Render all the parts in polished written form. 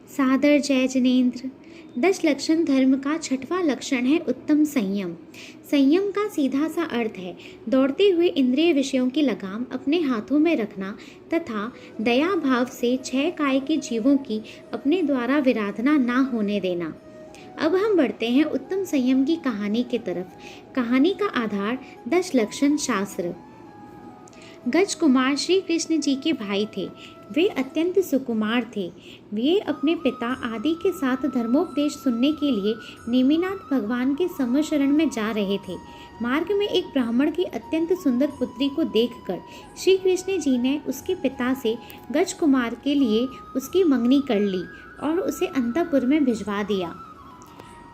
सादर जय जिनेन्द्र। 10 लक्षण धर्म का छठवां लक्षण है उत्तम संयम। संयम का सीधा सा अर्थ है दौड़ते हुए इंद्रिय विषयों की लगाम अपने हाथों में रखना तथा दया भाव से 6 काय के जीवों की अपने द्वारा विराधना ना होने देना। अब हम बढ़ते हैं उत्तम संयम की कहानी की तरफ। कहानी का आधार 10 लक्षण शास्त्र। गज कुमार श्री कृष्ण जी के भाई थे। वे अत्यंत सुकुमार थे। वे अपने पिता आदि के साथ धर्मोपदेश सुनने के लिए नेमिनाथ भगवान के समशरण में जा रहे थे। मार्ग में एक ब्राह्मण की अत्यंत सुंदर पुत्री को देखकर श्री कृष्ण जी ने उसके पिता से गज कुमार के लिए उसकी मंगनी कर ली और उसे अंतःपुर में भिजवा दिया।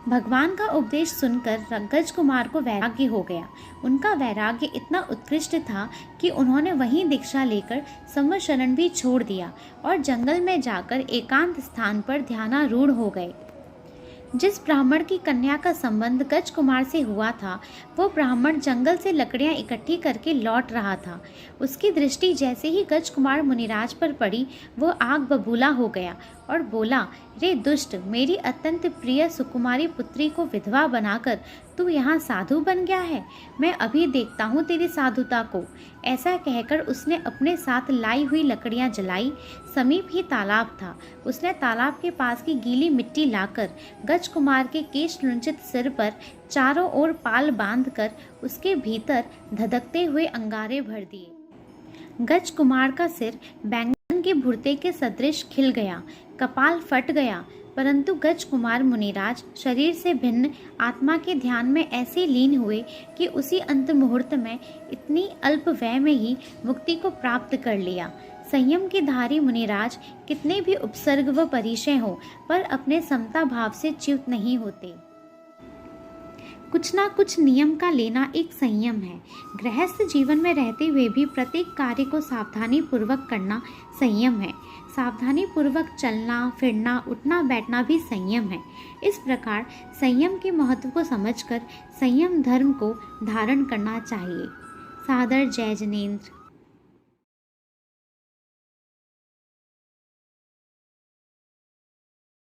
भगवान का उपदेश सुनकर गज कुमार को वैराग्य हो गया। उनका वैराग्य इतना उत्कृष्ट था कि उन्होंने वहीं दीक्षा लेकर समशरण भी छोड़ दिया और जंगल में जाकर एकांत स्थान पर ध्यानारूढ़ हो गए। जिस ब्राह्मण की कन्या का संबंध गज कुमार से हुआ था वो ब्राह्मण जंगल से लकड़ियां इकट्ठी करके लौट रहा था। उसकी दृष्टि जैसे ही गज कुमार मुनिराज पर पड़ी वो आग बबूला हो गया और बोला, रे दुष्ट, मेरी अत्यंत प्रिय सुकुमारी पुत्री को विधवा बनाकर तू यहाँ साधु बन गया है। मैं अभी देखता हूँ तेरी साधुता को। ऐसा कहकर उसने अपने साथ लाई हुई लकड़ियाँ जलाई। समीप ही तालाब था। उसने तालाब के पास की गीली मिट्टी लाकर गज कुमार के केश लुंचित सिर पर चारों ओर पाल बांधकर उसके भीतर धधकते हुए अंगारे भर दिए। गज कुमार का सिर बैंगन के भुर्ते के सदृश खिल गया, कपाल फट गया, परंतु गज कुमार मुनिराज शरीर से भिन्न आत्मा के ध्यान में ऐसे लीन हुए कि उसी अंत मुहूर्त में इतनी अल्प व्यय में ही मुक्ति को प्राप्त कर लिया। संयम के धारी मुनिराज कितने भी उपसर्ग व परिचय हो पर अपने समता भाव से च्युत नहीं होते। कुछ ना कुछ नियम का लेना एक संयम है। गृहस्थ जीवन में रहते हुए भी प्रत्येक कार्य को सावधानी पूर्वक करना संयम है। सावधानी पूर्वक चलना, फिरना, उठना बैठना भी संयम है। इस प्रकार संयम के महत्व को समझकर संयम धर्म को धारण करना चाहिए। सादर जय जिनेन्द्र।